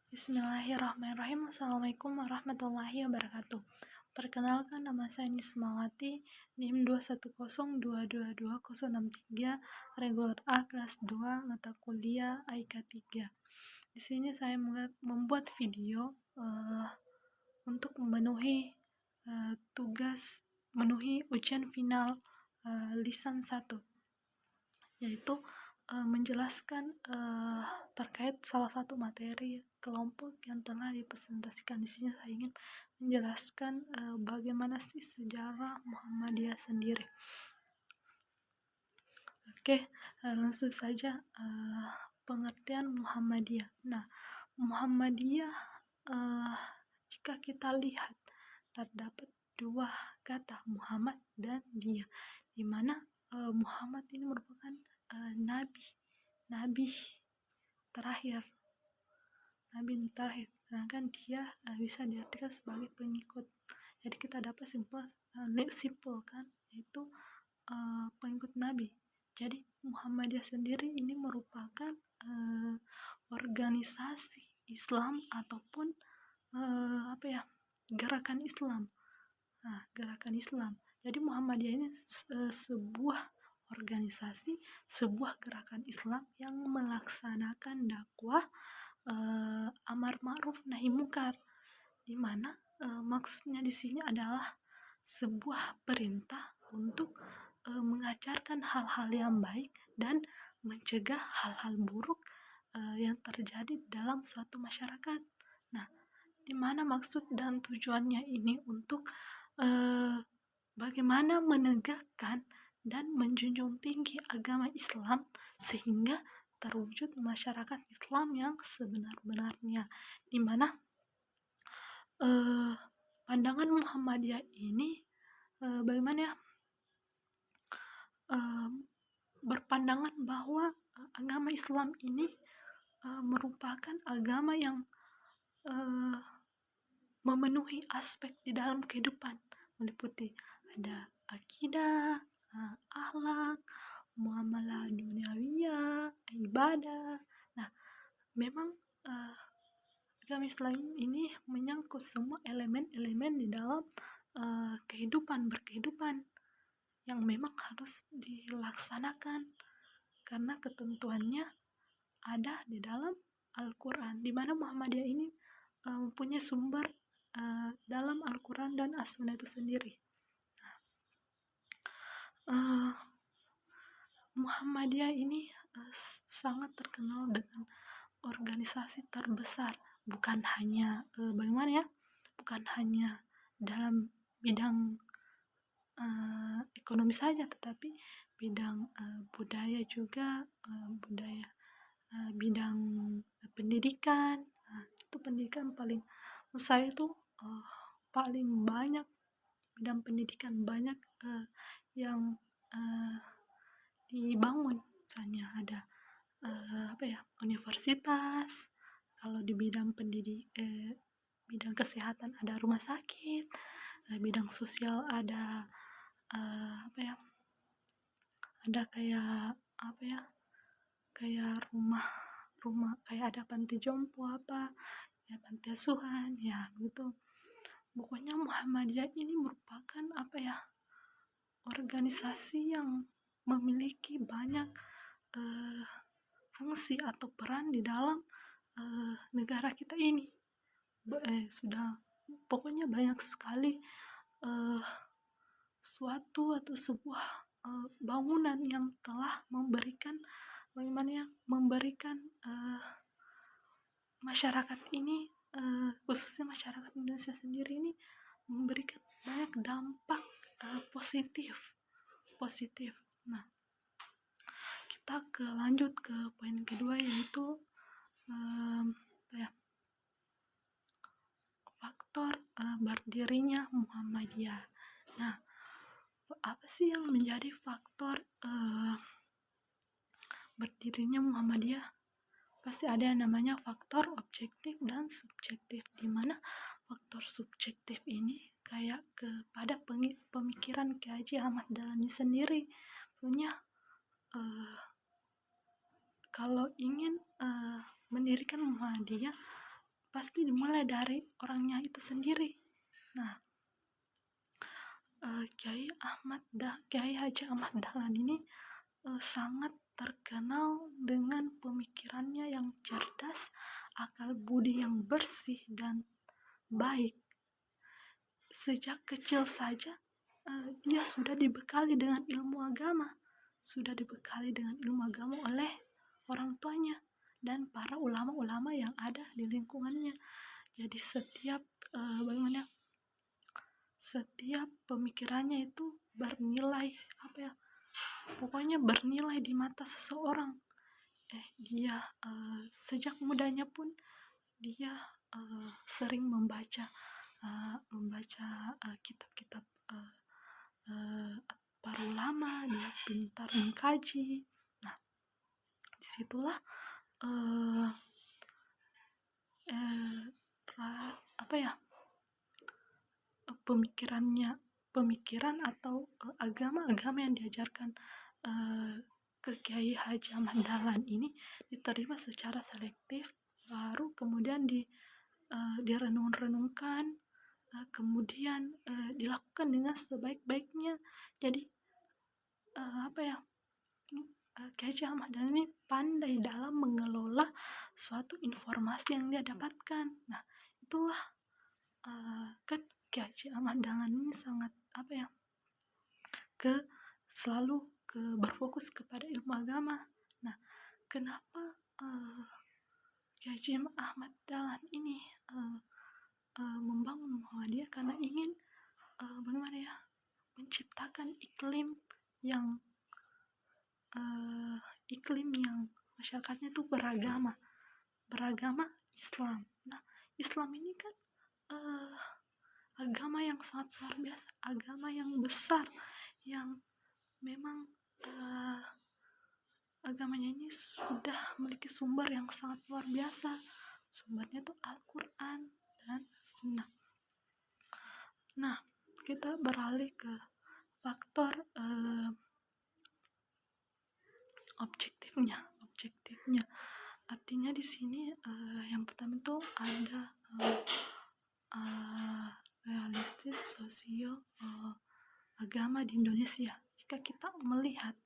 Bismillahirrahmanirrahim. Assalamualaikum warahmatullahi wabarakatuh. Perkenalkan, nama saya Nismawati, NIM 210222063, regular A kelas 2, mata kuliah IK 3. Di sini saya membuat video untuk memenuhi ujian final lisan 1, yaitu menjelaskan terkait salah satu materi kelompok yang telah dipresentasikan. Di sini saya ingin menjelaskan bagaimana sih sejarah Muhammadiyah sendiri. Oke, langsung saja pengertian Muhammadiyah. Nah, Muhammadiyah jika kita lihat terdapat dua kata, Muhammad dan dia, di mana Muhammad ini merupakan nabi terakhir, sedangkan dia bisa diartikan sebagai pengikut. Jadi kita dapat simpulkan yaitu pengikut nabi. Jadi Muhammadiyah sendiri ini merupakan organisasi Islam ataupun gerakan Islam. Gerakan Islam. Jadi Muhammadiyah ini sebuah organisasi, sebuah gerakan Islam yang melaksanakan dakwah amar ma'ruf nahi munkar, di mana maksudnya di sini adalah sebuah perintah untuk mengajarkan hal-hal yang baik dan mencegah hal-hal buruk yang terjadi dalam suatu masyarakat. Nah, di mana maksud dan tujuannya ini untuk bagaimana menegakkan dan menjunjung tinggi agama Islam sehingga terwujud masyarakat Islam yang sebenar-benarnya, di mana pandangan Muhammadiyah ini berpandangan bahwa agama Islam ini merupakan agama yang memenuhi aspek di dalam kehidupan, meliputi ada akidah, akhlak, muamalah duniawiyah, ibadah. Nah, memang agama Islam ini menyangkut semua elemen-elemen di dalam berkehidupan yang memang harus dilaksanakan karena ketentuannya ada di dalam Al-Quran, di mana Muhammadiyah ini mempunyai sumber dalam Al-Quran dan As-Sunnah itu sendiri. Muhammadiyah ini sangat terkenal dengan organisasi terbesar, bukan hanya bukan hanya dalam bidang ekonomi saja, tetapi bidang budaya juga, bidang pendidikan. Itu pendidikan paling menurut saya itu paling banyak, bidang pendidikan banyak yang dibangun. Misalnya ada universitas, kalau di bidang bidang kesehatan ada rumah sakit, bidang sosial ada ada kayak rumah kayak ada panti jompo panti asuhan begitu. Pokoknya Muhammadiyah ini merupakan organisasi yang memiliki banyak fungsi atau peran di dalam negara kita ini. Sudah pokoknya banyak sekali suatu atau sebuah bangunan yang telah memberikan masyarakat ini, khususnya masyarakat Indonesia sendiri ini, memberikan banyak dampak positif. Nah, kita lanjut ke poin kedua, yaitu faktor berdirinya Muhammadiyah. Nah, apa sih yang menjadi faktor berdirinya Muhammadiyah? Pasti ada yang namanya faktor objektif dan subjektif, di mana faktor subjektif ini kayak kepada pemikiran Kiai Haji Ahmad Dahlan sendiri punya kalau ingin mendirikan Muhammadiyah, pasti dimulai dari orangnya itu sendiri. Nah, Kiai Haji Ahmad Dahlan ini sangat terkenal dengan pemikirannya yang cerdas, akal budi yang bersih dan baik. Sejak kecil saja dia sudah dibekali dengan ilmu agama, oleh orang tuanya dan para ulama-ulama yang ada di lingkungannya. Jadi setiap pemikirannya itu bernilai, pokoknya bernilai di mata seseorang. Dia sejak mudanya pun dia sering membaca kitab-kitab para ulama. Dia pintar mengkaji. Nah, disitulah pemikiran atau agama yang diajarkan ke Kiai Haji Ahmad Dahlan ini diterima secara selektif, baru kemudian direnung-renungkan, kemudian dilakukan dengan sebaik-baiknya. Jadi Kiai Haji Ahmad Dahlan ini pandai dalam mengelola suatu informasi yang dia dapatkan. Nah, itulah kan Kiai Haji Ahmad Dahlan ini sangat selalu berfokus kepada ilmu agama. Nah, kenapa Kiai Haji Ahmad Dahlan ini membangun Muhammadiyah? Karena ingin menciptakan iklim yang masyarakatnya itu beragama Islam. Nah, Islam ini kan agama yang sangat luar biasa, agama yang besar, yang memang agamanya ini sudah memiliki sumber yang sangat luar biasa. Sumbernya itu Al-Quran dan Sunnah. Nah, kita beralih ke faktor objektifnya. Artinya di sini yang pertama itu ada realistis sosio agama di Indonesia. Jika kita melihat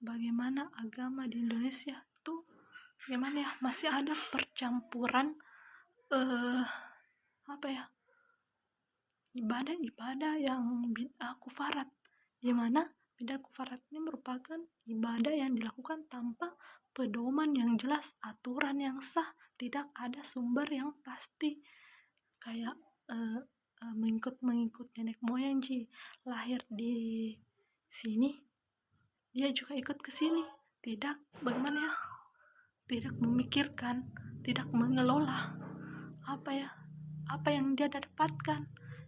bagaimana agama di Indonesia itu masih ada percampuran ibadah-ibadah yang bid'ah kufarat, di mana bid'ah kufarat ini merupakan ibadah yang dilakukan tanpa pedoman yang jelas, aturan yang sah, tidak ada sumber yang pasti, kayak mengikut nenek moyang, lahir di sini dia juga ikut ke sini, tidak memikirkan, tidak mengelola apa yang dia dapatkan.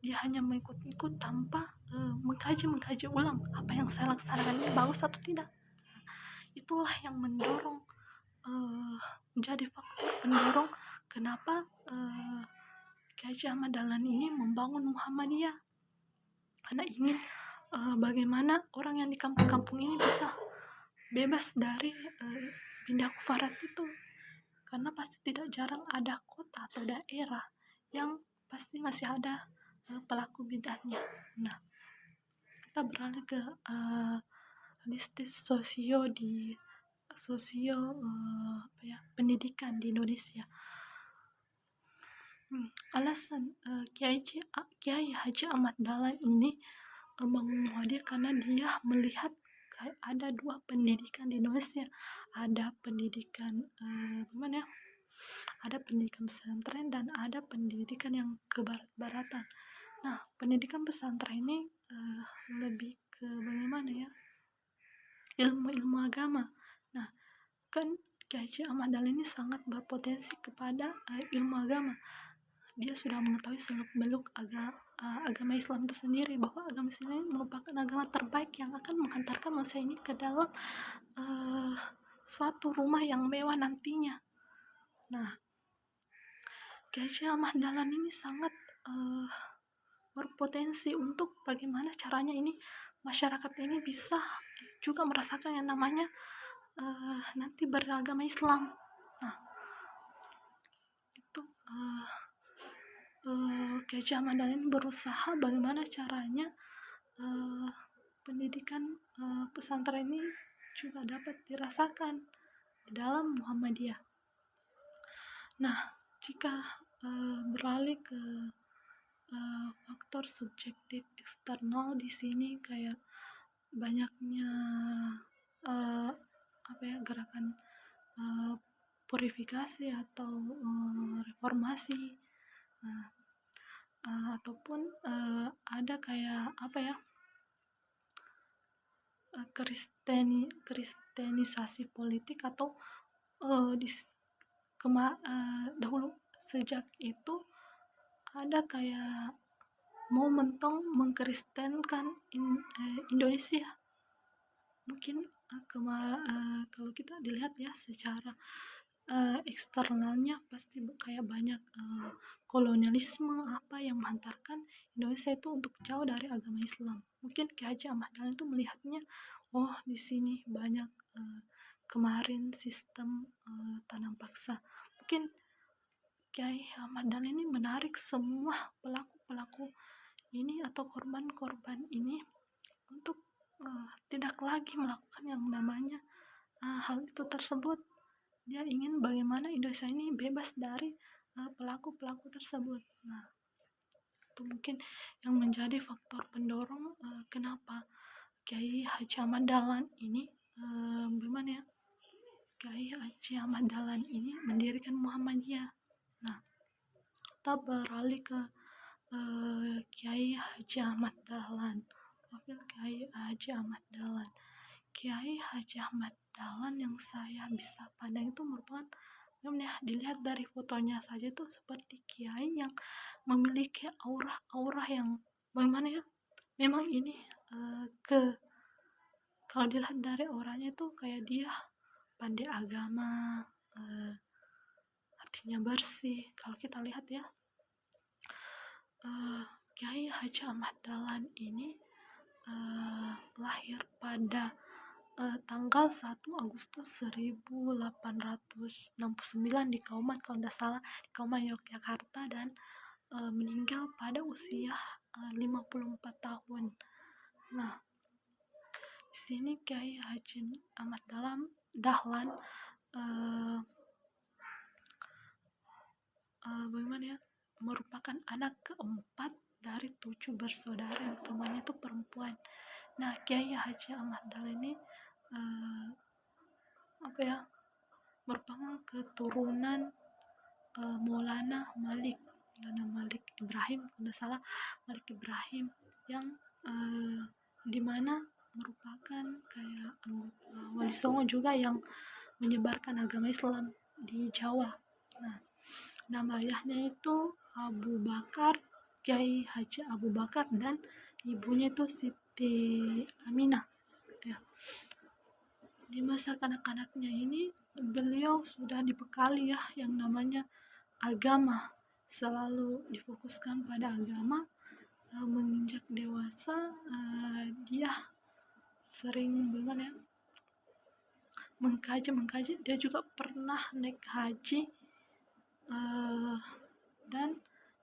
Dia hanya mengikut tanpa mengkaji ulang apa yang saya laksanakan ini bagus atau tidak. Itulah yang mendorong menjadi faktor pendorong kenapa Kiai Haji Ahmad Dahlan ini membangun Muhammadiyah, karena ingin bagaimana orang yang di kampung-kampung ini bisa bebas dari bid'ah kufarat itu, karena pasti tidak jarang ada kota atau daerah yang pasti masih ada pelaku bid'ahnya. Nah, kita beralih ke realistis pendidikan di Indonesia. Alasan Kiai Haji Ahmad Dahlan ini Muhammadiyah karena dia melihat ada dua pendidikan di Indonesia. Ada pendidikan ada pendidikan pesantren dan ada pendidikan yang kebarat-baratan. Nah, pendidikan pesantren ini lebih ke ilmu agama. Nah, kan Kiai Haji Ahmad Dahlan ini sangat berpotensi kepada ilmu agama. Dia sudah mengetahui seluk-beluk agama Islam itu sendiri, bahwa agama Islam ini merupakan agama terbaik yang akan menghantarkan manusia ini ke dalam suatu rumah yang mewah nantinya. Nah, Kiai Haji Ahmad Dahlan ini sangat berpotensi untuk bagaimana caranya ini masyarakat ini bisa juga merasakan yang namanya nanti beragama Islam. Nah, itu Kiai Haji Ahmad Dahlan berusaha bagaimana caranya pendidikan pesantren ini juga dapat dirasakan di dalam Muhammadiyah. Nah, jika beralih ke faktor subjektif eksternal di sini kayak banyaknya gerakan purifikasi atau reformasi, ataupun ada kayak kristenisasi politik atau dahulu sejak itu ada kayak mau mentong mengkristenkan Indonesia. Mungkin kalau kita dilihat ya secara eksternalnya pasti kayak banyak kolonialisme apa yang menghantarkan Indonesia itu untuk jauh dari agama Islam. Mungkin Kiai Haji Ahmad Dahlan itu melihatnya, oh di sini banyak kemarin sistem tanam paksa. Mungkin Kiai Ahmad Dahlan ini menarik semua pelaku-pelaku ini atau korban-korban ini untuk tidak lagi melakukan yang namanya hal itu tersebut. Dia ingin bagaimana Indonesia ini bebas dari pelaku-pelaku tersebut. Nah, itu mungkin yang menjadi faktor pendorong kenapa Kiai Haji Ahmad Dahlan ini Kiai Haji Ahmad Dahlan ini mendirikan Muhammadiyah. Nah, kita beralih ke Kiai Haji Ahmad Dahlan. Profil Kiai Haji Ahmad Dahlan. Kiai Haji Ahmad Dahlan yang saya bisa pandang itu merupakan, dilihat dari fotonya saja itu seperti kiai yang memiliki aura yang bagaimana ya, memang ini kalau dilihat dari auranya itu kayak dia pandai agama, hatinya bersih. Kalau kita lihat ya, Kiai Haji Ahmad Dahlan ini lahir pada tanggal 1 Agustus 1869 di Kauman, kalau tidak salah di Kauman, Yogyakarta, dan meninggal pada usia 54 tahun. Nah, di sini Kiai Haji Ahmad Dahlan merupakan anak keempat dari 7 bersaudara yang temannya itu perempuan. Nah, Kiai Haji Ahmad Dahlan ini merupakan keturunan Maulana Malik Ibrahim, kalau tidak salah Malik Ibrahim, yang dimana merupakan kayak anggota Wali Songo juga yang menyebarkan agama Islam di Jawa. Nah, nama ayahnya itu Abu Bakar, Kiai Haji Abu Bakar, dan ibunya itu Siti Aminah. Ya. Di masa kanak-kanaknya ini beliau sudah dibekali ya yang namanya agama, selalu difokuskan pada agama. Menginjak dewasa dia sering mengkaji. Dia juga pernah naik haji, dan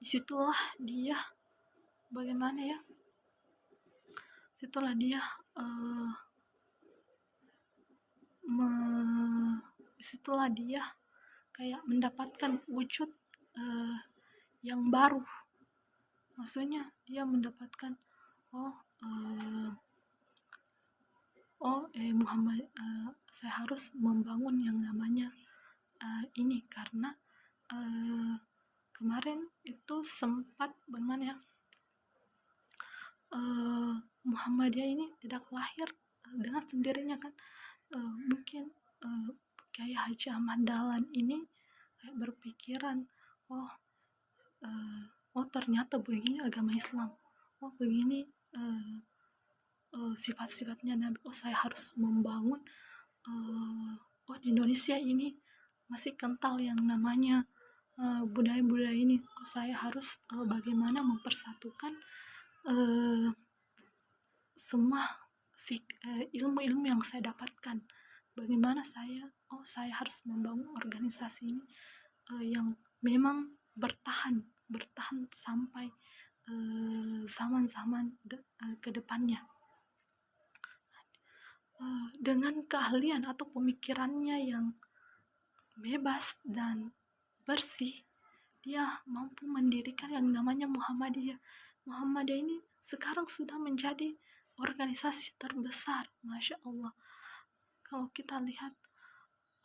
disitulah dia kayak mendapatkan wujud yang baru. Maksudnya dia mendapatkan Muhammad, saya harus membangun yang namanya ini, karena kemarin itu sempat Muhammadiyah ini tidak lahir dengan sendirinya kan. Mungkin Kiai Haji Ahmad Dahlan ini kayak berpikiran, ternyata begini agama Islam, begini sifat-sifatnya Nabi. Saya harus membangun di Indonesia ini masih kental yang namanya budaya-budaya ini. Saya harus bagaimana mempersatukan semua ilmu-ilmu yang saya dapatkan. Bagaimana saya harus membangun organisasi ini yang memang bertahan bertahan sampai zaman-zaman ke depannya. Dengan keahlian atau pemikirannya yang bebas dan bersih, dia mampu mendirikan yang namanya Muhammadiyah. Muhammadiyah ini sekarang sudah menjadi organisasi terbesar, Masya Allah. Kalau kita lihat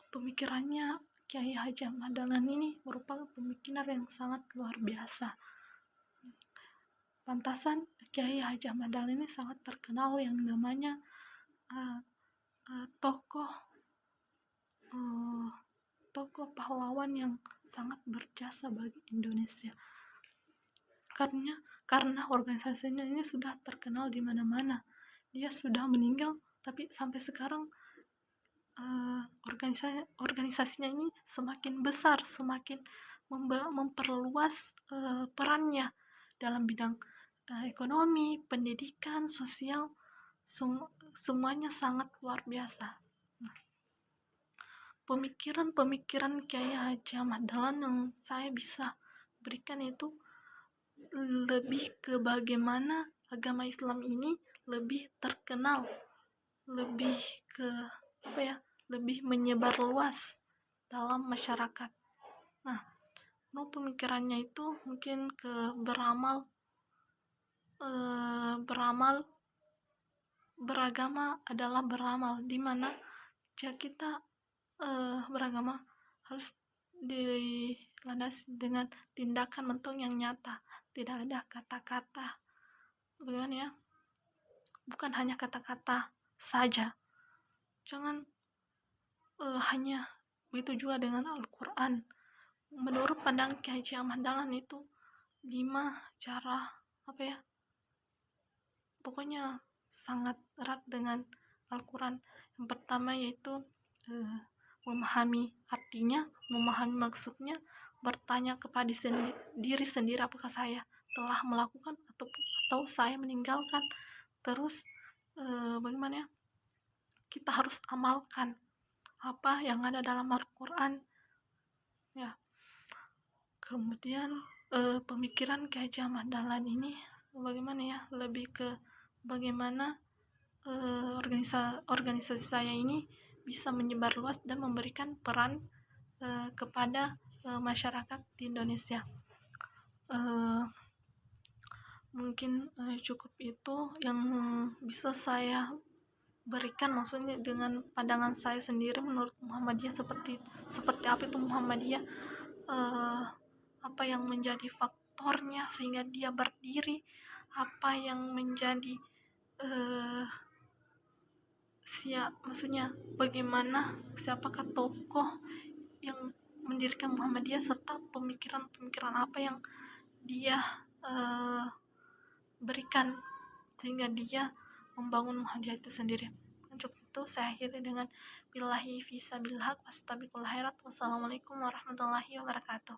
pemikirannya Kiai Haji Ahmad Dahlan ini merupakan pemikiran yang sangat luar biasa. Pantasan Kiai Haji Ahmad Dahlan ini sangat terkenal yang namanya tokoh pahlawan yang sangat berjasa bagi Indonesia. Karena organisasinya ini sudah terkenal di mana-mana. Dia sudah meninggal, tapi sampai sekarang organisasinya ini semakin besar, semakin memperluas perannya dalam bidang ekonomi, pendidikan, sosial, semuanya sangat luar biasa. Pemikiran Kiai Haji Ahmad Dahlan yang saya bisa berikan itu lebih ke bagaimana agama Islam ini lebih terkenal, lebih ke lebih menyebar luas dalam masyarakat. Nah, pemikirannya itu mungkin ke beramal beragama adalah beramal, di mana jika kita beragama harus dilandasi dengan tindakan mentung yang nyata, tidak ada kata-kata bagaimana ya, bukan hanya kata-kata saja. Jangan hanya begitu juga dengan Al-Quran. Menurut pandang Kiai Haji Ahmad Dahlan itu 5 cara pokoknya sangat erat dengan Al-Quran. Yang pertama yaitu memahami artinya, memahami maksudnya, bertanya kepada diri sendiri apakah saya telah melakukan atau saya meninggalkan. Terus bagaimana ya, kita harus amalkan apa yang ada dalam Al-Quran ya. Kemudian pemikiran Kiai Haji Ahmad Dahlan ini bagaimana ya, lebih ke bagaimana organisasi saya ini bisa menyebar luas dan memberikan peran kepada masyarakat di Indonesia. Mungkin cukup itu yang bisa saya berikan, maksudnya dengan pandangan saya sendiri menurut Muhammadiyah seperti apa itu Muhammadiyah, apa yang menjadi faktornya sehingga dia berdiri, apa yang menjadi maksudnya bagaimana, siapakah tokoh yang mendirikan Muhammadiyah, serta pemikiran-pemikiran apa yang dia berikan sehingga dia membangun Muhammadiyah itu sendiri. Untuk itu saya akhiri dengan billahi fisabilillah wastabiqul khairat. Wassalamualaikum warahmatullahi wabarakatuh.